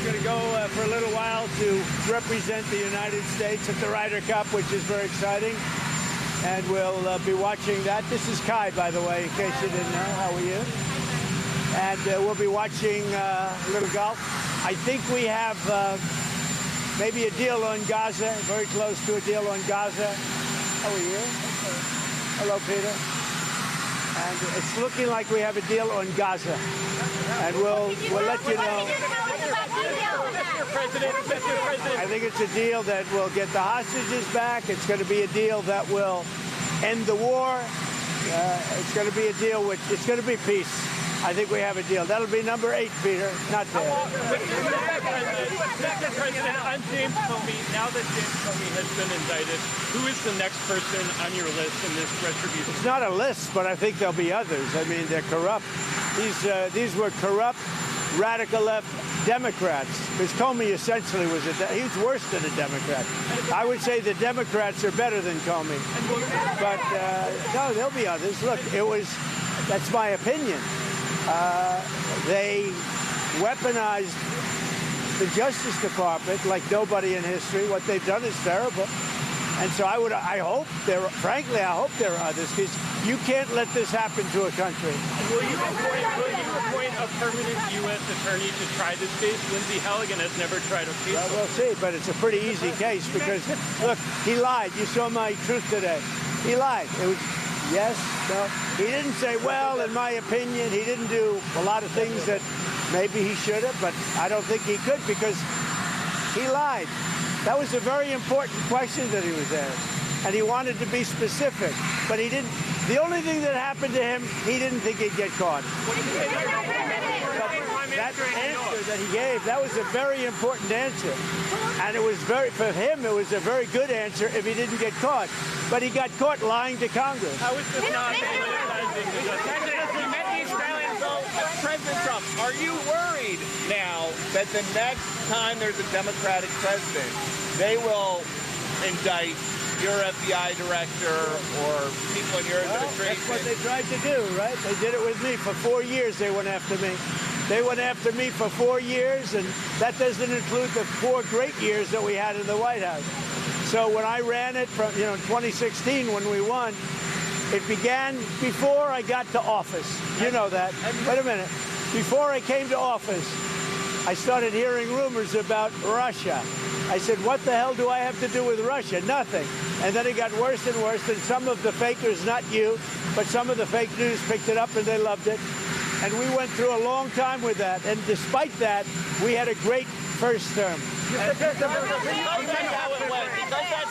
going to go for a little while to represent the United States at the Ryder Cup, which is very exciting. And we'll be watching that. This is Kai, by the way, in case you didn't know. How are you? And we'll be watching a little golf. I think we have maybe a deal on Gaza, very close to a deal on Gaza. How are you? Hello, Peter. And it's looking like we have a deal on Gaza. And we'll let you know. I think it's a deal that will get the hostages back. It's going to be a deal that will end the war. It's going to be a deal which it's going to be peace. I think we have a deal. That'll be number 8, Peter. Not there. Mr. President, I'm James Comey. Now that James Comey has been indicted, who is the next person on your list in this retribution? It's not a list, but I think there'll be others. I mean, they're corrupt. These were corrupt, radical left Democrats. Because Comey essentially was he was worse than a Democrat. I would say the Democrats are better than Comey. But no, there'll be others. Look, that's my opinion. They weaponized the Justice Department like nobody in history. What they've done is terrible. And so I hope there are others, because you can't let this happen to a country. And will you appoint a permanent U.S. attorney to try this case? Lindsey Halligan has never tried a case. Well, we'll see, but it's a pretty easy case because, look, he lied. You saw my truth today. He lied. It was yes, no. He didn't say, well, in my opinion, he didn't do a lot of things that maybe he should have, but I don't think he could because he lied. That was a very important question that he was asked, and he wanted to be specific, but he didn't. The only thing that happened to him, he didn't think he'd get caught. That answer that he gave, that was a very important answer, and it was for him, it was a very good answer if he didn't get caught, but he got caught lying to Congress. How is this not politicizing the Justice? We met the Australians. President Trump, are you worried now that the next time there's a Democratic president, they will indict your FBI director or people in your administration? That's what they tried to do, right? They did it with me. For 4 years, they went after me. They went after me for 4 years, and that doesn't include the 4 great years that we had in the White House. So when I ran it from, in 2016 when we won, it began before I got to office. You know that. Wait a minute. Before I came to office, I started hearing rumors about Russia. I said, what the hell do I have to do with Russia? Nothing. And then it got worse and worse, and some of the fakers, not you, but some of the fake news picked it up and they loved it. And we went through a long time with that. And despite that, we had a great first term. Because that's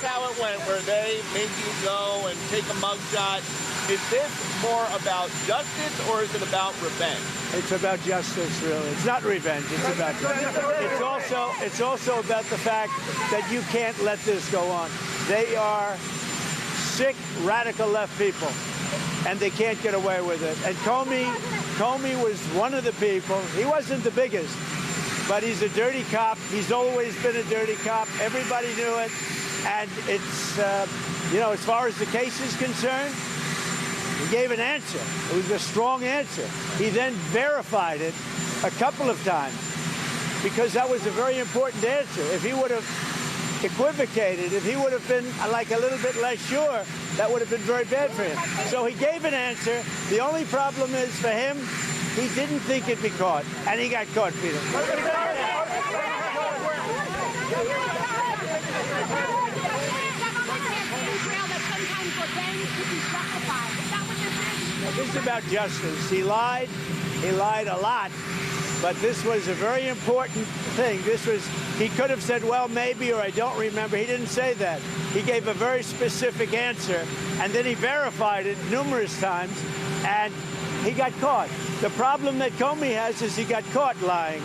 how it went, where they made you go and take a mugshot. Is this more about justice or is it about revenge? It's about justice, really. It's not revenge. It's about justice. It's also about the fact that you can't let this go on. They are sick, radical left people, and they can't get away with it. And Comey was one of the people. He wasn't the biggest, but he's a dirty cop. He's always been a dirty cop. Everybody knew it. And it's, as far as the case is concerned, he gave an answer. It was a strong answer. He then verified it a couple of times because that was a very important answer. If he would have equivocated, if he would have been like a little bit less sure, that would have been very bad for him. So he gave an answer. The only problem is for him, he didn't think he'd be caught, and he got caught, Peter. This is about justice. He lied a lot, but this was a very important thing. He could have said, well, maybe, or I don't remember. He didn't say that. He gave a very specific answer, and then he verified it numerous times, and he got caught. The problem that Comey has is he got caught lying,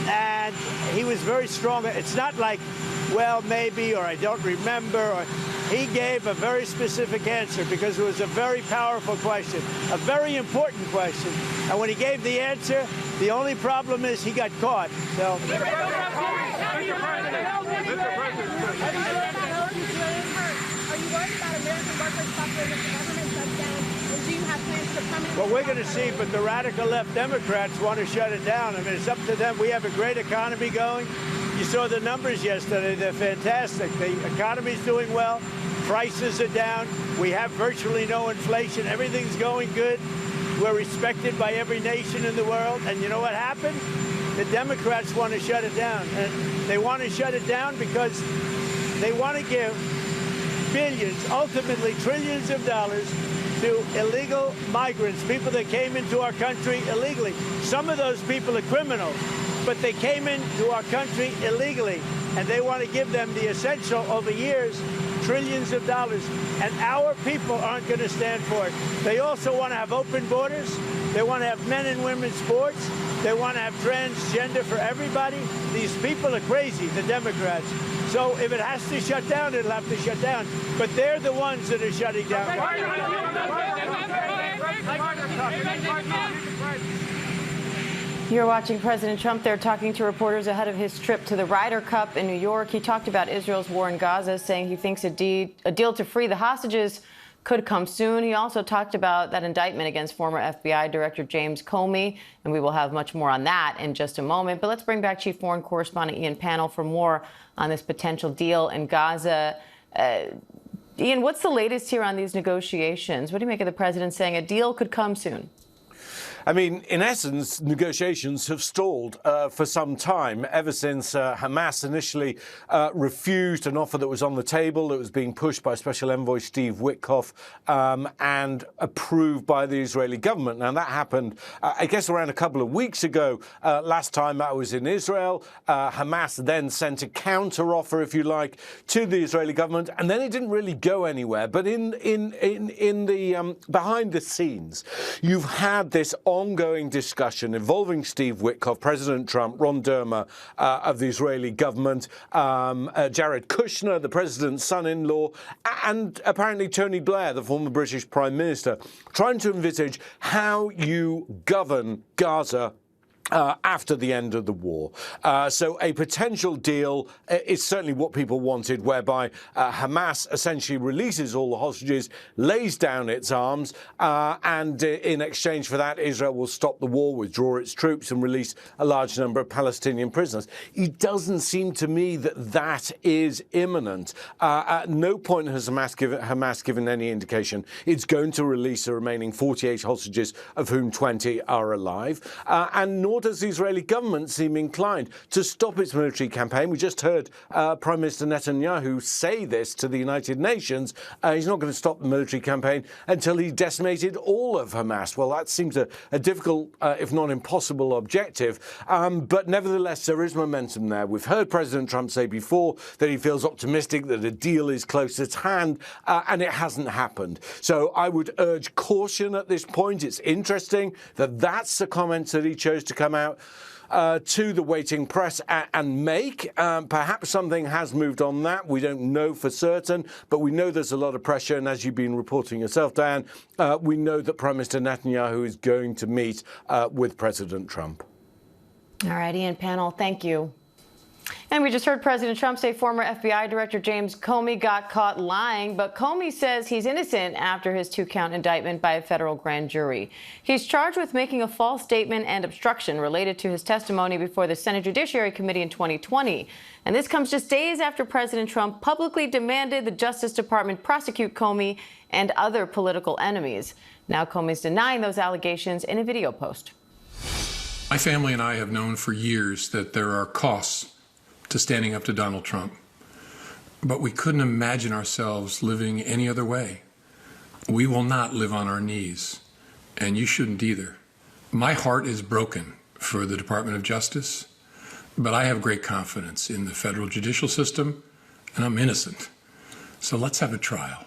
and he was very strong. It's not like, well, maybe, or I don't remember, or he gave a very specific answer because it was a very powerful question, a very important question. And when he gave the answer, the only problem is he got caught. So. Mr. President. Are you worried about American workers suffering if the government shuts down? And do you have plans Well, we're going to see, but the radical left Democrats want to shut it down. I mean, it's up to them. We have a great economy going. You saw the numbers yesterday. They're fantastic. The economy's doing well. Prices are down. We have virtually no inflation. Everything's going good. We're respected by every nation in the world. And you know what happened? The Democrats want to shut it down. And they want to shut it down because they want to give billions, ultimately trillions of dollars to illegal migrants, people that came into our country illegally. Some of those people are criminals, but they came into our country illegally, and they want to give them the essential, over years, trillions of dollars. And our people aren't going to stand for it. They also want to have open borders. They want to have men and women's sports. They want to have transgender for everybody. These people are crazy, the Democrats. So if it has to shut down, it'll have to shut down. But they're the ones that are shutting down. You're watching President Trump there talking to reporters ahead of his trip to the Ryder Cup in New York. He talked about Israel's war in Gaza, saying he thinks a deal to free the hostages could come soon. He also talked about that indictment against former FBI Director James Comey, and we will have much more on that in just a moment. But let's bring back Chief Foreign Correspondent Ian Pannell for more on this potential deal in Gaza. Ian, what's the latest here on these negotiations? What do you make of the president saying a deal could come soon? I mean, in essence, negotiations have stalled for some time, ever since Hamas initially refused an offer that was on the table, that was being pushed by Special Envoy Steve Witkoff and approved by the Israeli government. Now, that happened, I guess, around a couple of weeks ago. Last time I was in Israel, Hamas then sent a counter-offer, if you like, to the Israeli government, and then it didn't really go anywhere. But in the behind the scenes, you've had this ongoing discussion involving Steve Witkoff, President Trump, Ron Dermer of the Israeli government, Jared Kushner, the president's son-in-law, and apparently Tony Blair, the former British Prime Minister, trying to envisage how you govern Gaza after the end of the war. So a potential deal is certainly what people wanted, whereby Hamas essentially releases all the hostages, lays down its arms, and in exchange for that, Israel will stop the war, withdraw its troops, and release a large number of Palestinian prisoners. It doesn't seem to me that that is imminent. At no point has Hamas given any indication it's going to release the remaining 48 hostages, of whom 20 are alive, and nor does the Israeli government seem inclined to stop its military campaign. We just heard Prime Minister Netanyahu say this to the United Nations. He's not going to stop the military campaign until he decimated all of Hamas. Well, that seems a difficult, if not impossible, objective. But nevertheless, there is momentum there. We've heard President Trump say before that he feels optimistic that a deal is close at hand, and it hasn't happened. So I would urge caution at this point. It's interesting that that's the comments that he chose to come out to the waiting press and make. Perhaps something has moved on that. We don't know for certain, but we know there's a lot of pressure. And as you've been reporting yourself, Diane, we know that Prime Minister Netanyahu is going to meet with President Trump. All right, Ian Pannell, thank you. And we just heard President Trump say former FBI Director James Comey got caught lying, but Comey says he's innocent after his 2-count indictment by a federal grand jury. He's charged with making a false statement and obstruction related to his testimony before the Senate Judiciary Committee in 2020. And this comes just days after President Trump publicly demanded the Justice Department prosecute Comey and other political enemies. Now Comey's denying those allegations in a video post. My family and I have known for years that there are costs to standing up to Donald Trump. But we couldn't imagine ourselves living any other way. We will not live on our knees, and you shouldn't either. My heart is broken for the Department of Justice, but I have great confidence in the federal judicial system, and I'm innocent. So let's have a trial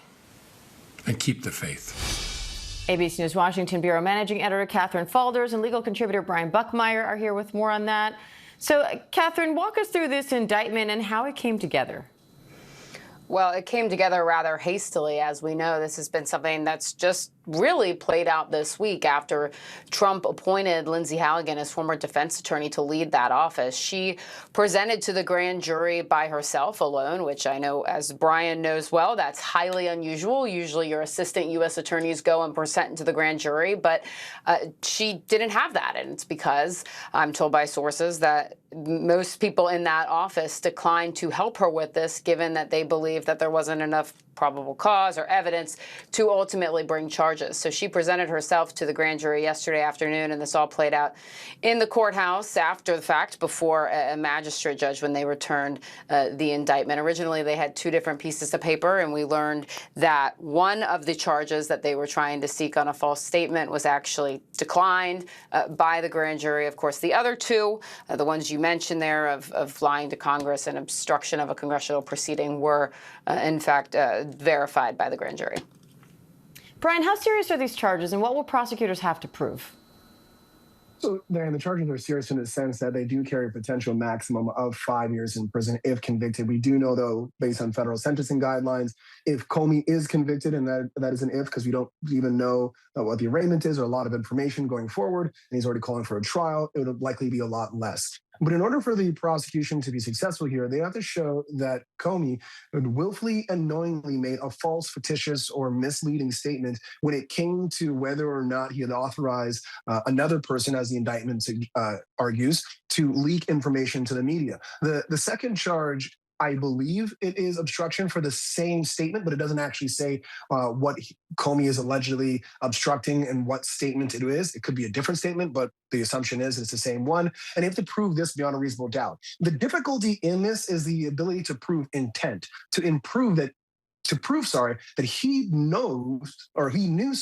and keep the faith. ABC News Washington Bureau Managing Editor Catherine Falders and legal contributor Brian Buckmeyer are here with more on that. So, Catherine, walk us through this indictment and how it came together. Well, it came together rather hastily. As we know, this has been something that's just really played out this week after Trump appointed Lindsey Halligan as former defense attorney to lead that office. She presented to the grand jury by herself alone, which I know, as Brian knows well, that's highly unusual. Usually your assistant U.S. attorneys go and present to the grand jury, but she didn't have that. And it's because I'm told by sources that most people in that office declined to help her with this, given that they believed that there wasn't enough probable cause or evidence to ultimately bring charges. So she presented herself to the grand jury yesterday afternoon, and this all played out in the courthouse after the fact before a magistrate judge when they returned the indictment. Originally, they had two different pieces of paper, and we learned that one of the charges that they were trying to seek on a false statement was actually declined by the grand jury. Of course, the other two, the ones you mentioned there of lying to Congress and obstruction of a congressional proceeding, were in fact verified by the grand jury. Brian, how serious are these charges, and what will prosecutors have to prove? So, Diane, the charges are serious in the sense that they do carry a potential maximum of 5 years in prison if convicted. We do know, though, based on federal sentencing guidelines, if Comey is convicted, and that is an if because we don't even know what the arraignment is or a lot of information going forward, and he's already calling for a trial, it would likely be a lot less. But in order for the prosecution to be successful here, they have to show that Comey willfully and knowingly made a false, fictitious, or misleading statement when it came to whether or not he had authorized another person, as the indictment argues, to leak information to the media. The second charge, I believe it is obstruction for the same statement, but it doesn't actually say what Comey is allegedly obstructing and what statement it is. It could be a different statement, but the assumption is it's the same one. And you have to prove this beyond a reasonable doubt. The difficulty in this is the ability to prove intent, to prove that he knows, or he knew,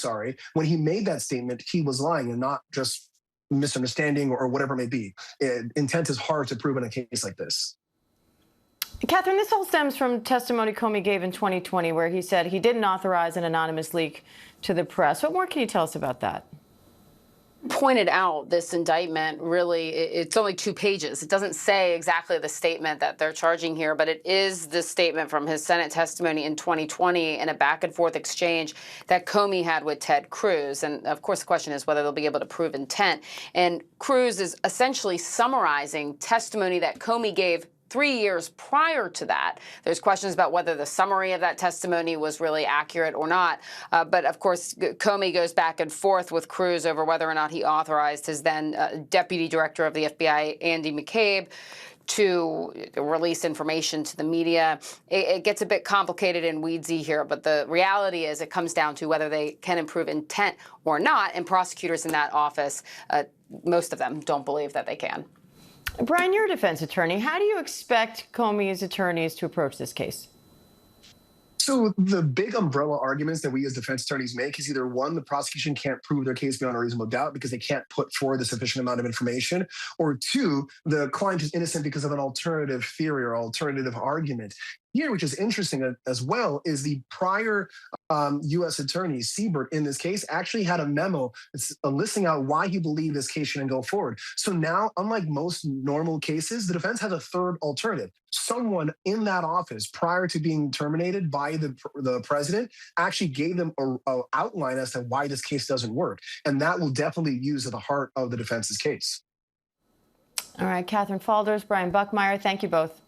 when he made that statement, he was lying and not just misunderstanding or whatever it may be. Intent is hard to prove in a case like this. Catherine, this all stems from testimony Comey gave in 2020, where he said he didn't authorize an anonymous leak to the press. What more can you tell us about that? Pointed out, this indictment really, it's only 2 pages. It doesn't say exactly the statement that they're charging here, but it is the statement from his Senate testimony in 2020 in a back and forth exchange that Comey had with Ted Cruz. And of course, the question is whether they'll be able to prove intent. And Cruz is essentially summarizing testimony that Comey gave 3 years prior to that. There's questions about whether the summary of that testimony was really accurate or not. But of course, Comey goes back and forth with Cruz over whether or not he authorized his then Deputy Director of the FBI, Andy McCabe, to release information to the media. It gets a bit complicated and weedsy here, but the reality is it comes down to whether they can improve intent or not, and prosecutors in that office, most of them don't believe that they can. Brian, you're a defense attorney. How do you expect Comey's attorneys to approach this case? So the big umbrella arguments that we as defense attorneys make is either one, the prosecution can't prove their case beyond a reasonable doubt because they can't put forward the sufficient amount of information, or two, the client is innocent because of an alternative theory or alternative argument. Here, which is interesting as well, is the prior U.S. attorney, Siebert, in this case, actually had a memo listing out why he believed this case shouldn't go forward. So now, unlike most normal cases, the defense has a third alternative. Someone in that office, prior to being terminated by the president, actually gave them an outline as to why this case doesn't work. And that will definitely be used at the heart of the defense's case. All right, Catherine Falders, Brian Buckmeyer, thank you both.